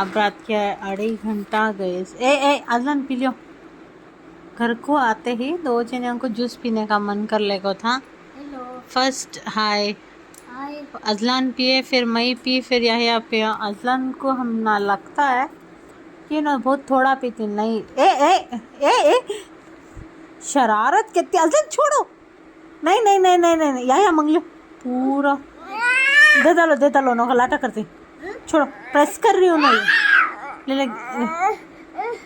अब रात के 2.5 घंटा गए। ए अजलन पी लियो। घर को आते ही 2 जने को जूस पीने का मन कर लेगा था। हेलो फर्स्ट हाय हाय। अजलान पिए, फिर मई पी, फिर यहिया पिया। अजलान को हम ना लगता है कि ना बहुत थोड़ा पीती नहीं। ए शरारत कितनी। अजलान छोड़ो। नहीं नहीं नहीं नहीं नहीं, यहिया मंग लो पूरा। दे डालो ना लाटा करती। छोड़ो, प्रेस कर रही हूँ ना। ले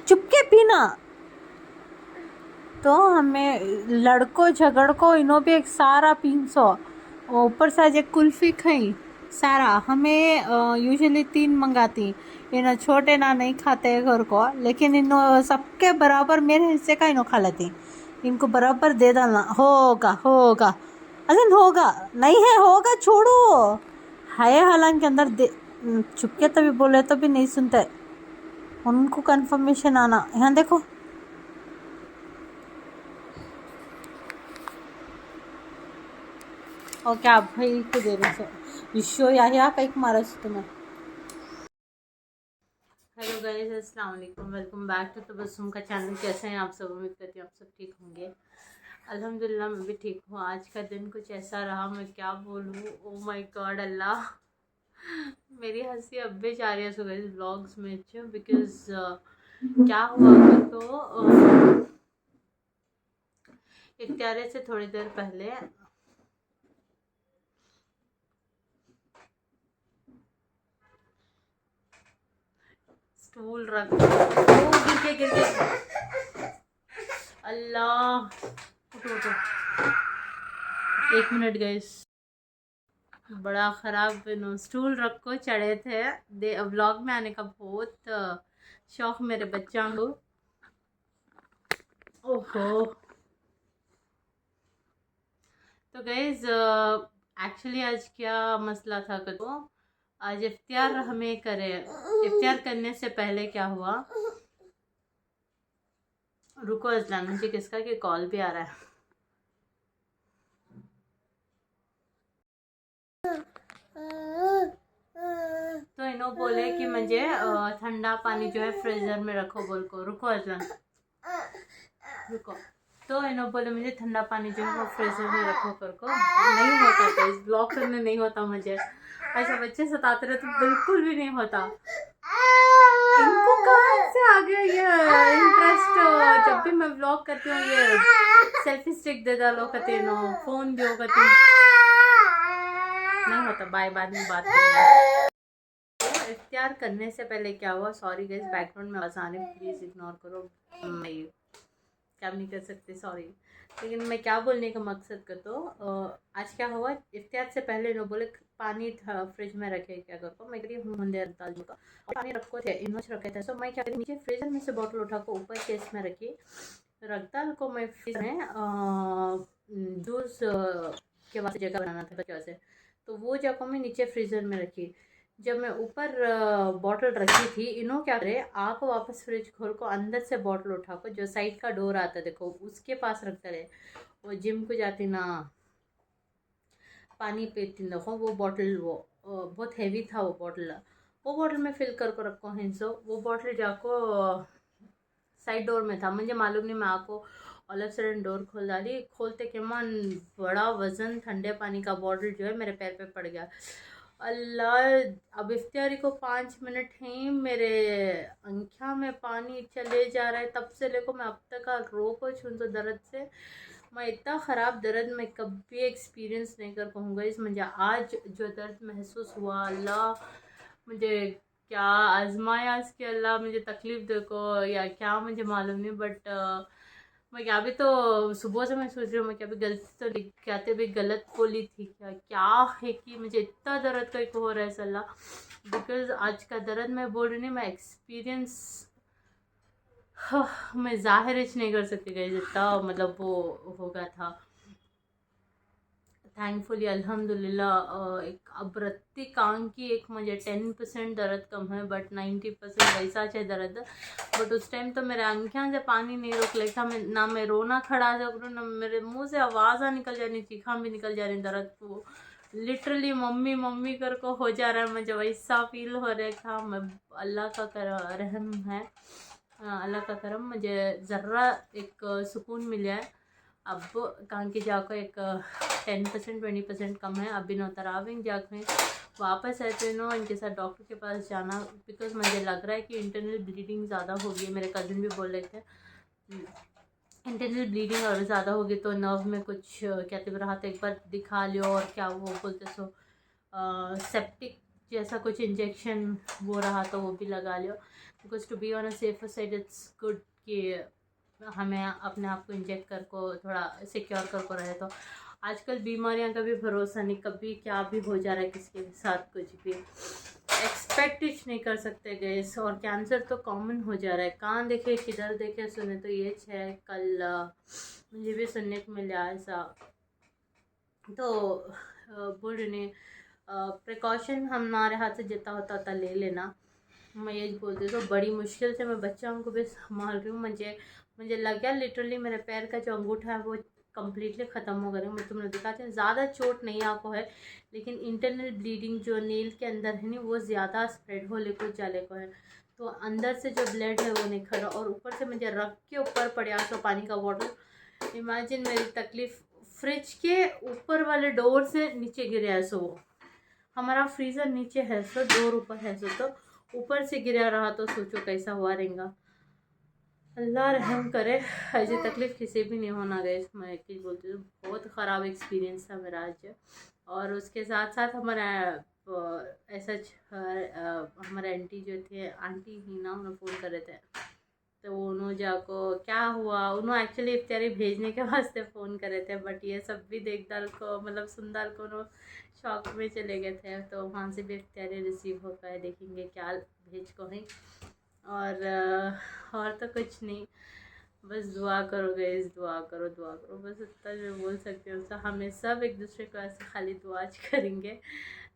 चुपके पीना। तो हमें लड़को झगड़को इनो भी एक सारा 300 ऊपर से आज एक कुल्फी खाई सारा। हमें यूजुअली 3 मंगाती। इन छोटे ना नहीं खाते घर को, लेकिन इन सबके बराबर मेरे हिस्से का इनो खा लेती। इनको बराबर दे डालना। होगा होगा अजन, होगा नहीं है, होगा छोड़ो। हाय हालांकि के अंदर चुपके तभी बोले तो भी नहीं सुनते। उनको कंफर्मेशन आना। यहाँ देखो, ओके आप भाई को दे रहे सो विशो या कहीं मारा तुम्हें। हेलो गाइस, अस्सलाम वालेकुम, वेलकम बैक टू तबस्सुम का चैनल। कैसे हैं आप सब? उम्मीद करती हूँ आप सब ठीक होंगे। अल्हम्दुलिल्लाह मैं भी ठीक हूँ। आज का दिन कुछ ऐसा रहा, मैं क्या बोलूँ। ओ माय गॉड अल्लाह, मेरी हंसी अब भी जा रही है सुबह व्लॉग्स में। बिकॉज क्या हुआ तो इफ्तारे से थोड़ी देर पहले स्टूल रख गिर के अल्लाह। उठो 1 मिनट गाइस, बड़ा ख़राब स्टूल रख को चढ़े थे। व्लॉग में आने का बहुत शौक मेरे बच्चों को। ओहो, तो गाइस एक्चुअली आज क्या मसला था तो आज इफ्तियार हमें करे। इफ्तियार करने से पहले क्या हुआ, रुको अजलान, मुझे किसका कि कॉल भी आ रहा है। तो इनो बोले कि मुझे ठंडा पानी जो है फ्रीजर में रखो बोल को। रुको अजलान रुको। तो इनो बोले मुझे ठंडा पानी जो है वो फ्रीजर में रखो कर को। नहीं होता था, इस ब्लॉक करने नहीं होता मुझे। ऐसा बच्चे सताते रहे तो बिल्कुल भी नहीं होता। इनको कहाँ से आ गया ये इंटरेस्ट। जब भी मैं व्लॉग करती हूँ ये सेल्फी स्टिक दे डालो कते नो, फोन दो कते नहीं होता। बाय, बाद में बात करेंगे। तो इफ्तियार करने से पहले क्या हुआ, सॉरी गाइस बैकग्राउंड में आवाज़ आ रही, प्लीज़ इग्नोर करो। मैं क्या नहीं कर सकते, सॉरी। लेकिन मैं क्या बोलने का मकसद कर तो आज क्या हुआ, इफ्तियार से पहले इन्होंने बोले पानी था फ्रिज में रखे क्या करो। मैं करी मंदिर दाल का और पानी रखो थे इनोच रखे थे। सो मैं क्या करी, नीचे फ्रीजर में से बॉटल उठा को ऊपर केस में रखी रख डाल को। मैं फ्रिज में जूस के वास्ते जगह बनाना था बच्चों से, तो वो जगह मैं नीचे फ्रीजर में रखी। जब मैं ऊपर बॉटल रखी थी, इन्हों क्या करे आको वापस फ्रिज खोल को अंदर से बॉटल उठा को जो साइड का डोर आता है देखो उसके पास रखते रहे। वो जिम को जाती ना पानी पीती देखो वो बॉटल, वो बहुत हैवी था वो बॉटल में फिल कर को रखो हिंसो। वो बॉटल जाको साइड डोर में था, मुझे मालूम नहीं। मैं आपको ऑल ऑफ सडन डोर खोल डाली, खोलते के मन बड़ा वजन ठंडे पानी का बॉटल जो है मेरे पैर पे पड़ गया। अल्लाह, अब इफ्तियारी को 5 मिनट ही मेरे आँखों में पानी चले जा रहा है। तब से लेको मैं अब तक का रो को छून तो दर्द से मैं इतना ख़राब दर्द मैं कभी एक्सपीरियंस नहीं कर पाऊँगा। इस मुझे आज जो दर्द महसूस हुआ, अल्लाह मुझे क्या आजमाया इसके, अल्लाह मुझे तकलीफ़ देखो या क्या मुझे मालूम नहीं। बट मैं क्या भी तो सुबह से मैं सोच रही हूँ मैं क्या भी गलती तो कहते भी गलत बोली थी क्या, क्या है कि मुझे इतना दर्द का हो रहा है सल्ला। बिकॉज आज का दर्द मैं बोल रही नहीं, मैं एक्सपीरियंस मैं जाहिर नहीं कर सकती गई जितना मतलब वो होगा था। थैंकफुली अल्हम्दुलिल्लाह एक अब रत्ती कान की एक मुझे 10% दर्द कम है, बट 90% वैसा है दर्द। बट उस टाइम तो मेरे आँखें से पानी नहीं रुक रहा था। मैं ना मैं रोना खड़ा जा करूँ, ना मेरे मुंह से आवाज़ निकल जा रही, चीखा भी निकल जा रही दर्द को लिटरली मम्मी मम्मी कर को हो जा रहा है, मुझे वैसा फील हो रहा था। मैं अल्लाह का रहम है, अल्लाह का करम, मुझे ज़र्रा एक सुकून मिला है। अब कहाँ की जाको एक 10% 20% कम है। अभी नो तराविंग जाके वापस आए तो नो इनके साथ डॉक्टर के पास जाना, बिकॉज मुझे लग रहा है कि इंटरनल ब्लीडिंग ज़्यादा होगी। मेरे कज़न भी बोल रहे थे इंटरनल ब्लीडिंग और ज़्यादा होगी तो नर्व में कुछ कहते हुए रहा, तो एक बार दिखा लियो। और क्या वो बोलते सो सेप्टिक जैसा कुछ इंजेक्शन वो रहा तो वो भी लगा लियो, because to be on a safer side it's good कि हमें अपने आप को इंजेक्ट कर को थोड़ा सिक्योर कर को रहे। तो आजकल बीमारियां का भी भरोसा नहीं, कभी क्या भी हो जा रहा है किसी के साथ, कुछ भी एक्सपेक्ट ही नहीं कर सकते गए। और कैंसर तो कॉमन हो जा रहा है, कहाँ देखे किधर देखे सुने तो ये है। कल मुझे भी सुनने को मिला ऐसा, तो बोल रहे प्रिकॉशन हमारे हाथ से जितना होता होता ले लेना। मैं यही बोलती हूँ, तो बड़ी मुश्किल से मैं बच्चों को भी संभाल रही हूँ। मुझे लग गया लिटरली मेरे पैर का जो अंगूठा है वो कम्प्लीटली ख़त्म हो गया। मैं तुम्हें दिखाती हूँ, ज़्यादा चोट नहीं आपको है, लेकिन इंटरनल ब्लीडिंग जो नील के अंदर है नहीं वो ज़्यादा स्प्रेड होले को चले को है, तो अंदर से जो ब्लड है वो नहीं खड़ा। और ऊपर से मुझे रख के ऊपर पड़ा तो पानी का बॉटल, इमेजिन मेरी तकलीफ़। फ्रिज के ऊपर वाले डोर से नीचे गिरा है, सो हमारा फ्रीज़र नीचे है सो, डोर ऊपर है सो, तो ऊपर से गिरा रहा तो सोचो कैसा हुआ रहेगा। अल्लाह रहम करे, ऐसी तकलीफ़ किसी भी नहीं होना गई। मैं एक बोलती हूँ, बहुत ख़राब एक्सपीरियंस था मेरा आज। और उसके साथ साथ हमारा ऐसा हमारे आंटी जो थे, आंटी ही ना, उन्हें फ़ोन कर रहे थे, तो उन्होंने जाको क्या हुआ, उन्होंने एक्चुअली इफ्तारी भेजने के वास्ते फ़ोन करे थे, बट ये सब भी देखदार को मतलब सुनदार को उन्होंने शौक में चले गए थे, तो वहाँ से भी इफ्तारी रिसीव हो पाए। देखेंगे क्या भेज को है। और तो कुछ नहीं, बस दुआ करो गाइस, दुआ करो दुआ करो, बस इतना जो बोल सकती हूँ। तो हमें सब एक दूसरे को ऐसे खाली दुआ करेंगे।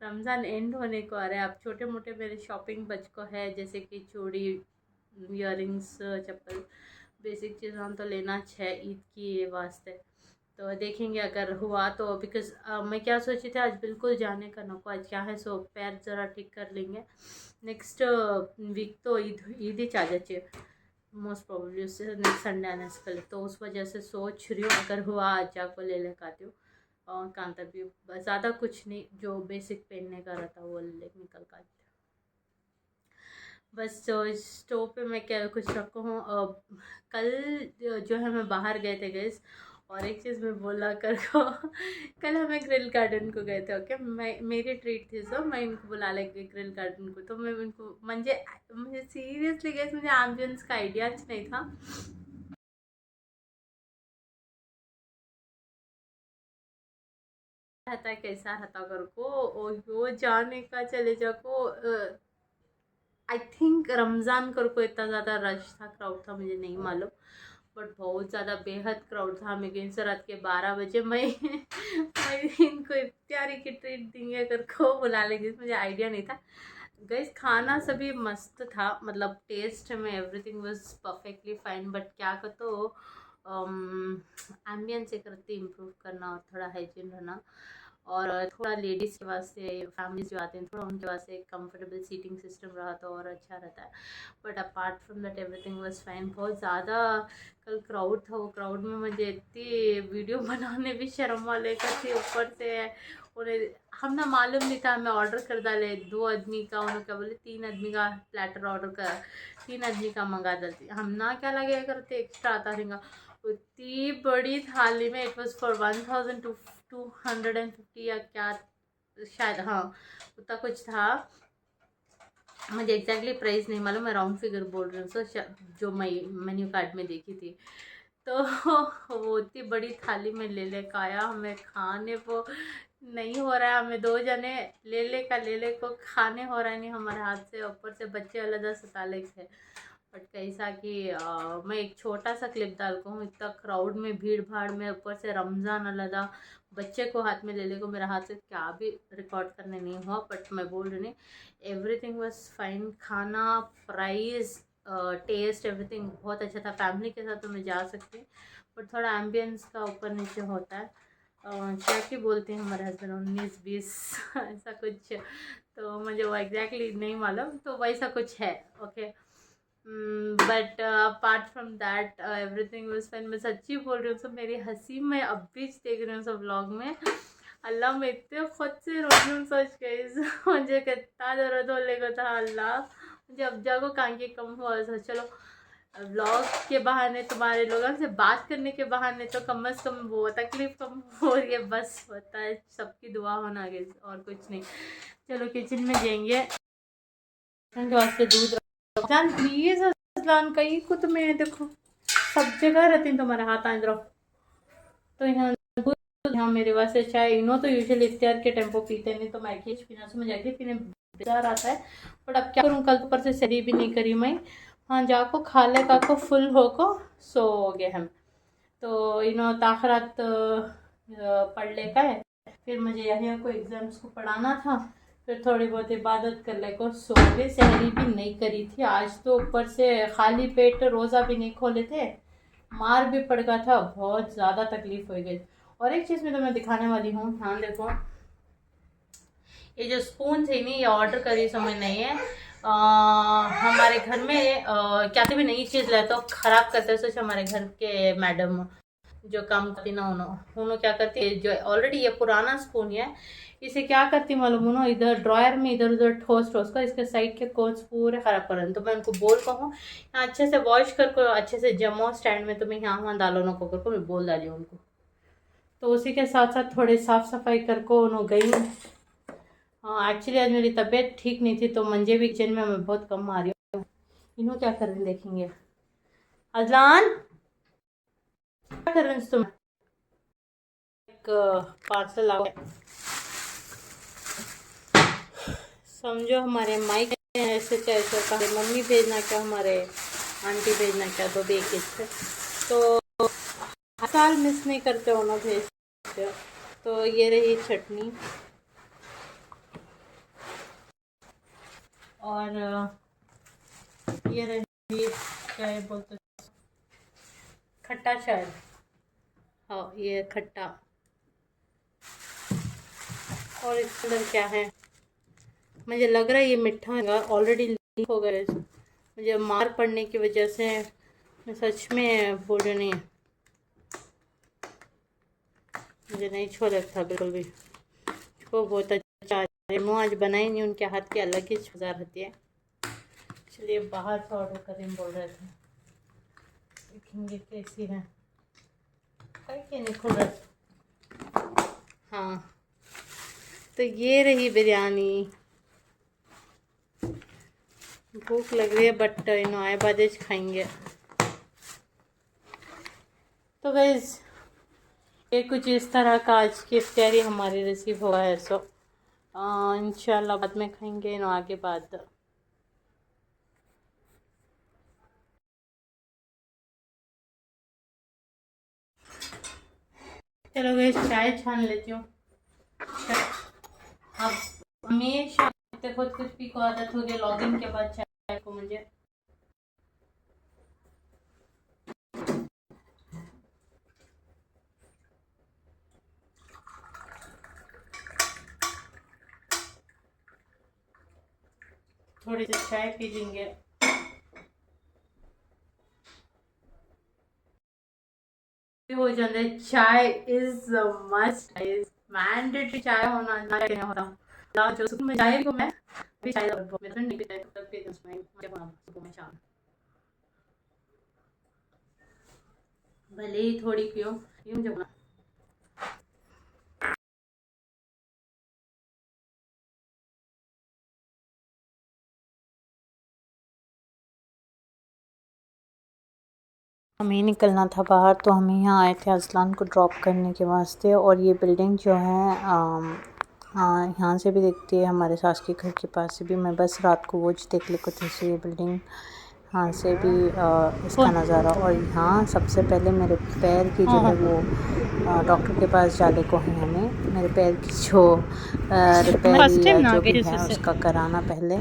रमज़ान एंड होने को आ रहा है, अब छोटे मोटे मेरे शॉपिंग बच को है, जैसे कि चूड़ी, इयरिंग्स, चप्पल, बेसिक चीज़ें तो लेना है ईद की वास्ते। तो देखेंगे अगर हुआ तो, बिकॉज मैं क्या सोची थी आज बिल्कुल जाने का नको, आज क्या है सो पैर ज़रा ठीक कर लेंगे। नेक्स्ट वीक तो ईद ही आ जाए मोस्ट प्रोबेबली, उससे नेक्स्ट संडे आने से पहले, तो उस वजह से सोच रही हूँ अगर हुआ आज जाको ले लेकर आती हूँ। और कांता भी ज़्यादा कुछ नहीं, जो बेसिक पहनने का रहता वो ले निकल कर आती हूँ। बस तो स्टोव पे मैं क्या कुछ रखा हूँ। कल जो है मैं बाहर गए थे गैस, और एक चीज़ मैं बोला कर को कल हमें ग्रिल गार्डन को गए थे। ओके, मैं मेरी ट्रीट थी, सो मैं इनको बुला लेंगे ग्रिल गार्डन को। तो मैं इनको मुझे सीरियसली गैस मुझे एम्बियंस का आइडिया नहीं था। रहता है कैसा रहता कर को, और यो जाने का चले जाको। आई थिंक रमज़ान कर को इतना ज़्यादा रश था, क्राउड था, मुझे नहीं मालूम, बट बहुत ज़्यादा बेहद क्राउड था। मैं गई रात के 12 बजे मैं इनको इफ्तारी की ट्रीट देंगे कर को बुला लेंगे, मुझे आइडिया नहीं था। गैस खाना सभी मस्त था, मतलब टेस्ट में everything was perfectly fine, but क्या कर तो एम्बियंस एक रहती इम्प्रूव करना और थोड़ा हाइजीन रहना, और थोड़ा लेडीज़ के वास्ते, फैमिलीज जो आते हैं थोड़ा उनके वास्ते एक कंफर्टेबल सीटिंग सिस्टम रहा तो और अच्छा रहता है। But apart from that everything was fine. बहुत ज़्यादा कल क्राउड था, वो क्राउड में मुझे इतनी वीडियो बनाने भी शर्म वाले का थी, ऊपर से उन्हें हम ना मालूम नहीं था, हमें ऑर्डर कर डाले 2 आदमी का, उन्होंने क्या बोले 3 आदमी का प्लेटर ऑर्डर कर, 3 आदमी का मंगा डालती। हम ना क्या लगे करते एक्स्ट्रा आता रहेगा। उतनी बड़ी थाली में इट वॉज फॉर 1250 या क्या, शायद हाँ उतना कुछ था, मुझे एग्जैक्टली प्राइस नहीं मालूम, मैं राउंड फिगर बोल रही हूँ। सो जो मैं मेन्यू कार्ड में देखी थी, तो वो इतनी बड़ी थाली में ले ले का आया, हमें खाने को नहीं हो रहा है, हमें 2 जने ले ले को खाने हो रहा है नहीं हमारे हाथ से, ऊपर से बच्चे अलग सताले थे। बट कैसा कि मैं एक छोटा सा क्लिप डाल को हूँ, इतना क्राउड में भीड़ भाड़ में, ऊपर से रमज़ान अलदा, बच्चे को हाथ में ले को मेरा हाथ से क्या भी रिकॉर्ड करने नहीं हुआ। बट मैं बोल रही नहीं, एवरीथिंग वाज फाइन, खाना, प्राइस, टेस्ट, एवरीथिंग बहुत अच्छा था। फैमिली के साथ तो मैं जा सकती, बट थोड़ा एम्बियंस का ऊपर नीचे होता है। क्या बोलते हैं हमारे हस्बैंड, 19-20 ऐसा कुछ, तो मुझे वो एग्जैक्टली नहीं मालूम, तो वैसा कुछ है। Okay, but apart from that everything was fine. मैं सच्ची बोल रही हूँ, सब मेरी हंसी मैं अब भी देख रही हूँ सब व्लॉग में। अल्लाह, मैं इतने खुद से रो रही हूँ सच के। मुझे कितना दर्द होने को था अल्लाह, मुझे अब जाको कांके कम हुआ था। चलो, व्लॉग के बहाने, तुम्हारे लोगों से बात करने के बहाने तो कम से कम वो तकलीफ कम हो रही है, बस होता है, सबकी दुआ होना आगे, और कुछ नहीं। चलो किचन में जाएंगे, वास्ते दूध जान प्लीज। असलान कहीं कुछ में देखो, सब जगह रहती तुम्हारे हाथ आंद्रो। तो यहाँ मेरे वास्ते चाय, इनो तो यूजुअली इफ्तार के टेम्पो पीते नहीं, तो मैगी पीना से मुझे जाके पीने बेजार आता है। बट अब क्या करूँ, कल ऊपर से सही भी नहीं करी मैं। हाँ, जाको खा ले काको फुल हो को सो गए हम। तो इनो ताखरात पढ़ ले का है, फिर मुझे यहीं को एग्जाम्स को पढ़ाना था, फिर थोड़ी बहुत इबादत कर ले को सो गए। सहरी भी नहीं करी थी आज, तो ऊपर से खाली पेट रोज़ा भी नहीं खोले थे, मार भी पड़ गया था, बहुत ज़्यादा तकलीफ हो गई। और एक चीज़ में तो मैं दिखाने वाली हूँ, ध्यान देखो, ये जो स्पून थी नहीं, ये ऑर्डर करी समझ नहीं है। हमारे घर में क्या भी नई चीज़ लाए तो ख़राब करते हैं, सोच हमारे घर के मैडम जो काम करती ना, उन्होंने क्या करती है, जो ऑलरेडी ये पुराना स्पून है, इसे क्या करती मालूम हो ना, इधर ड्रॉयर में इधर उधर ठोस ठोस कर इसके साइड के कोन्स पूरे ख़राब कर। तो मैं उनको बोल कहूँ यहाँ अच्छे से वॉश कर को अच्छे से जमो स्टैंड में, तो मैं यहाँ वहाँ डालो ना को मैं बोल डाली उनको। तो उसी के साथ साथ थोड़े साफ़ सफाई कर को उन्होंने गई। हाँ, एक्चुअली आज मेरी तबीयत ठीक नहीं थी, तो मंजे भी किचन में मैं बहुत कम आ रही हूँ। इन्हों क्या कर रहे हैं देखेंगे। अजलान, क्या कर रहे हैं तुम? एक पार्सल आ गया, समझो हमारे माइक ऐसे कैसे का, मम्मी भेजना क्या, हमारे आंटी भेजना क्या, तो बेकिस से तो हर साल मिस नहीं करते हो ना, भेजते हो। तो ये रही चटनी, और ये रही क्या ये बोलते, खट्टा शायद, हाँ ये खट्टा। और इसके अंदर क्या है, मुझे लग रहा है ये मिठा है, ऑलरेडी लीक हो गया। मुझे मार पड़ने की वजह से मैं सच में बोल रही नहीं, मुझे नहीं छोड़ लगता बिल्कुल भी। वो बहुत अच्छा, मुँह आज बनाई नहीं, उनके हाथ की अलग ही मज़ा रहती है। चलिए बाहर से ऑर्डर करें बोल रहे थे, देखेंगे कैसी है, क्या नहीं खुल रहा। हाँ, तो ये रही बिरयानी। भूख लग रही है, बट आए बादेज खाएंगे। तो गाइस, ये कुछ इस तरह का आज की इफ्तारी हमारी रिसीव हुआ है। सो इंशाल्लाह बाद में खाएंगे आगे बाद। चलो गाइस, चाय छान लेती हूँ। अब हमेशा खुद कुछ भी को आदत हो गई लॉगिन के बाद चाय को मुझे। थोड़ी सी चाय पी लेंगे। हो जाता है, चाय इज मस्ट, इज मैंडेटरी, चाय होना नहीं होता। जो सुबह में चाय को मैं भी चाय मैं नहीं पीता तब पीती हूँ सुबह में शाम, भले ही थोड़ी पियो यूं जो। हमें निकलना था बाहर, तो हम यहाँ आए थे अजलान को ड्रॉप करने के वास्ते। और ये बिल्डिंग जो है यहाँ से भी दिखती है, हमारे सास के घर के पास से भी। मैं बस रात को वो देख ले को थी, ये बिल्डिंग यहाँ से भी इसका नज़ारा। और यहाँ सबसे पहले मेरे पैर की जो है वो डॉक्टर के पास जाने को है हमें। मेरे पैर की जो रिपेयर जो भी है उसका कराना पहले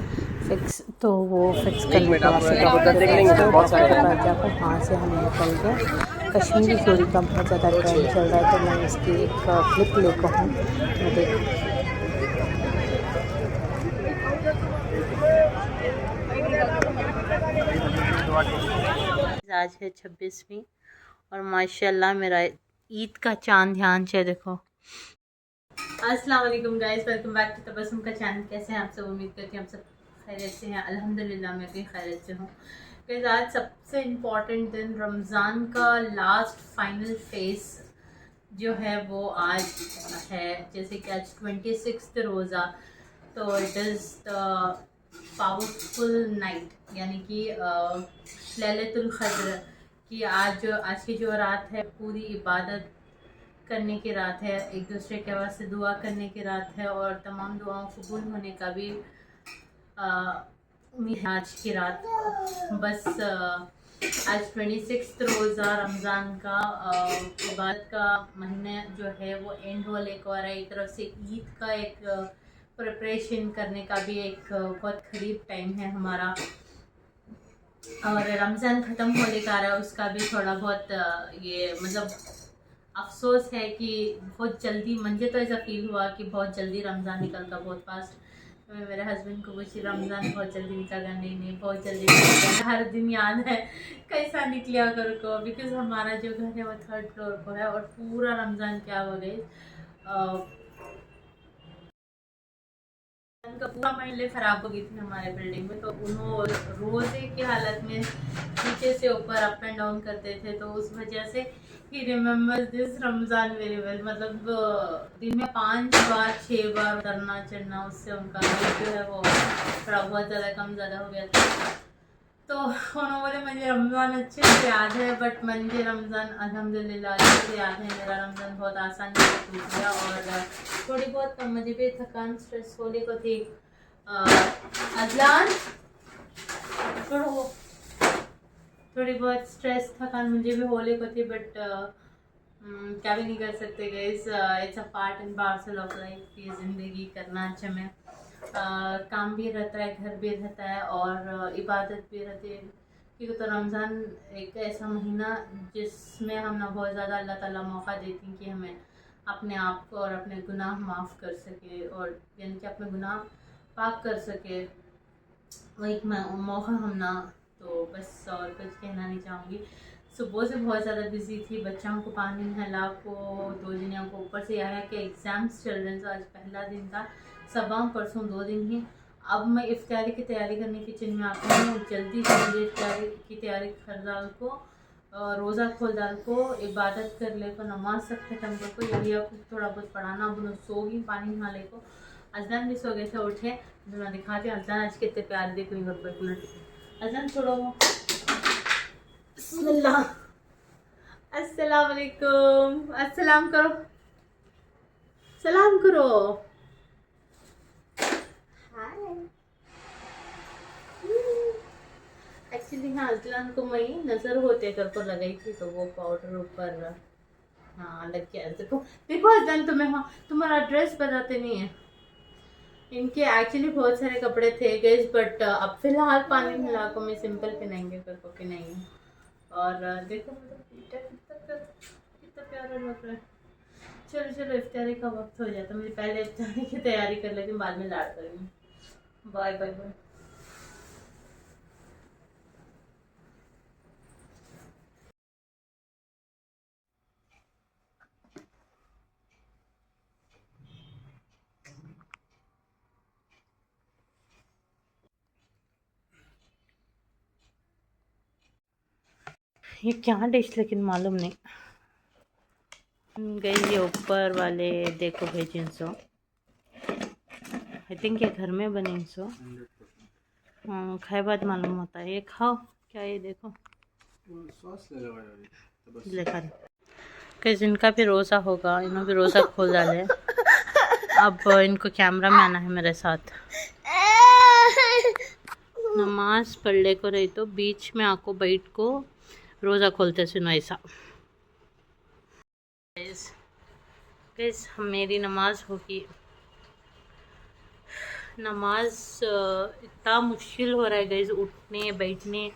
फिक्स, तो वो फिक्स करने के बाद डॉक्टर के पास जाकर वहाँ से हम निकल गए। कश्मीरी चोरी का बहुत ज़्यादा ट्रेंड चल रहा है, तो मैं इसकी एक क्लिप लेकर हूँ। मैं देखूँ आज है 26वीं और माशाल्लाह मेरा ईद का चांद ध्यान से देखो। अस्सलाम वालेकुम guys, welcome back to Tabassum का चैनल। कैसे हैं आप सब? उम्मीद करती हैं आप सब खैरियत से हैं। अल्हम्दुलिल्लाह मैं भी खैरियत से हूँ। गाइस आज सबसे इम्पॉर्टेंट दिन, रमज़ान का लास्ट फाइनल फेस जो है वो आज है। जैसे कि आज 26 रोज़ा, तो it is the powerful night, यानी कि लैलतुल क़द्र की आज की जो रात है पूरी इबादत करने की रात है, एक दूसरे के वास्ते दुआ करने की रात है और तमाम दुआओं कबूल होने का भी उम्मीद है आज की रात। बस आज 26 रोज़ा रमज़ान का इबादत का महीने जो है वो एंड होने को आ रहा है। एक तरफ से ईद का एक प्रिपरेशन करने का भी एक बहुत करीब टाइम है हमारा, और रमज़ान ख़त्म होने का आ रहा है, उसका भी थोड़ा बहुत ये मतलब अफसोस है कि बहुत जल्दी, मुझे तो ऐसा फील हुआ कि बहुत जल्दी रमज़ान निकल गया, बहुत फास्ट। मैं मेरे हस्बैंड को पूछी रमज़ान बहुत जल्दी निकल गया, नहीं बहुत जल्दी निकल गया, हर दिन याद है कैसा निकलिया कर को, बिकॉज हमारा जो घर है वो 3rd फ्लोर पर है और पूरा रमज़ान क्या हो गई का पूरा महल्ले ख़राब हो गई थी हमारे बिल्डिंग में। तो उन्होंने रोज़े की हालत में नीचे से ऊपर अप एंड डाउन करते थे, तो उस वजह से ही remember this Ramzan very well. मतलब दिन में 5 बार 6 बार उतरना चढ़ना, उससे उनका जो है वो थोड़ा बहुत ज़्यादा कम ज़्यादा हो गया था। तो उन्होंने बोले मुझे रमज़ान अच्छे से याद है, बट मुझे रमज़ान अल्हम्दुलिल्लाह अच्छे से याद है। मेरा रमज़ान बहुत आसानी से टूट गया और थोड़ी बहुत मुझे भी थकान स्ट्रेस होने को थी। अजलान छोड़ो, थोड़ी बहुत स्ट्रेस थकान मुझे भी होने को थी, बट क्या भी नहीं कर सकते guys, it's a part and parcel of life. ये ज़िंदगी करना अच्छा में काम भी रहता है, घर भी रहता है और इबादत भी रहती है। क्योंकि तो रमज़ान एक ऐसा महीना जिसमें हम ना बहुत ज़्यादा अल्लाह ताला मौका देती हैं कि हमें अपने आप को और अपने गुनाह माफ़ कर सके, और यानी कि अपने गुनाह पाक कर सके, वो एक मौका हम ना। तो बस और कुछ कहना नहीं चाहूँगी। सुबह से बहुत ज़्यादा बिजी थी, बच्चों को पानी नहला को 2 जनियों को, ऊपर से आया कि एग्ज़ाम्स चल रहे हैं, तो आज पहला दिन था, सबा परसों 2 दिन ही। अब मैं इफ्तारी की तैयारी करने किचन में आती हूँ, जल्दी से मुझे इफ्तारी की तैयारी कर डाल को, रोज़ा खोल डाल को, इबादत कर ले को, नमाज सब खत्म कर को, यही थोड़ा बहुत पढ़ाना, बुनो सो गई, पानी नहा ले को, अजलान भी सो गए थे, उठे तो मैं दिखाती हूँ अजलान आज कितने प्यार देखो। एक मिनट अजलान छोड़ो, बिस्मिल्लाह, अस्सलाम वालेकुम, अस्सलाम करो, सलाम करो, एक्चुअली हाँ अजलान को मैं नज़र होते कर को लगाई थी, तो वो पाउडर ऊपर हाँ लग गया। देखो देखो अजलान, तुम्हें हाँ तुम्हारा ड्रेस बताते नहीं है। इनके एक्चुअली बहुत सारे कपड़े थे गैस, बट अब फिलहाल पानी मिला को मैं सिंपल पहनाएंगे कर को पहनाएंगे। और देखो मतलब कितना प्यारा लग रहा है। चलो चलो इफ्तारी का वक्त हो जाता है, मुझे पहले इफ्तारी की तैयारी कर लेती हूँ, बाद में लाड करेंगे। Bye bye bye. ये क्या डिश लेकिन मालूम नहीं गई। ये ऊपर वाले देखो भेजिन सो, आई थिंक ये घर में बने सो, खाए बाद मालूम होता है। ये खाओ क्या, ये देखो लेखा कैसे इनका भी रोज़ा होगा, इन्होंने भी रोज़ा खोल डाले। अब इनको कैमरा में आना है मेरे साथ, नमाज पढ़ ले को रही तो बीच में आको बैठ को रोज़ा खोलते सुनो ऐसा। गाइस मेरी नमाज होगी, नमाज इतना मुश्किल हो रहा है गाइस, उठने बैठने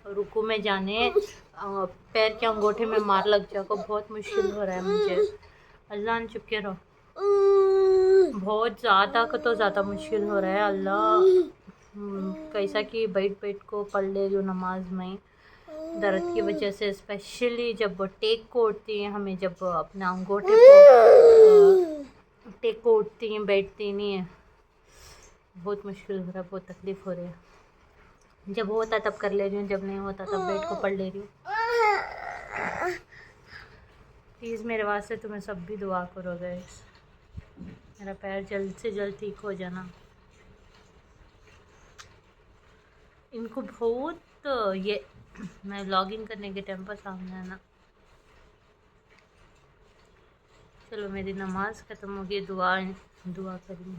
रुकू में जाने पैर के अंगूठे में मार लग जाएगा, बहुत मुश्किल हो रहा है मुझे। अल्लाह ने चुपके रहो, बहुत ज़्यादा का तो ज़्यादा मुश्किल हो रहा है। अल्लाह कैसा कि बैठ बैठ को पढ़ ले रही हूँ नमाज में, दर्द की वजह से, स्पेशली जब वो टेक को उठती हैं, हमें जब अपना अंगूठे को टेक को उठती हैं, बैठती नहीं है, बहुत मुश्किल हो रहा है, बहुत तकलीफ़ हो रही है। जब होता तब कर ले रही हूँ, जब नहीं होता तब बैठ को पढ़ ले रही हूँ। प्लीज़ मेरे वास्ते तुम्हें सब भी दुआ करो गाइस, मेरा पैर जल्द से जल्द ठीक हो जाना। इनको बहुत ये मैं व्लॉगिंग करने के टाइम पर सामने आना। चलो मेरी नमाज ख़त्म हो गई, दुआ करेंगे।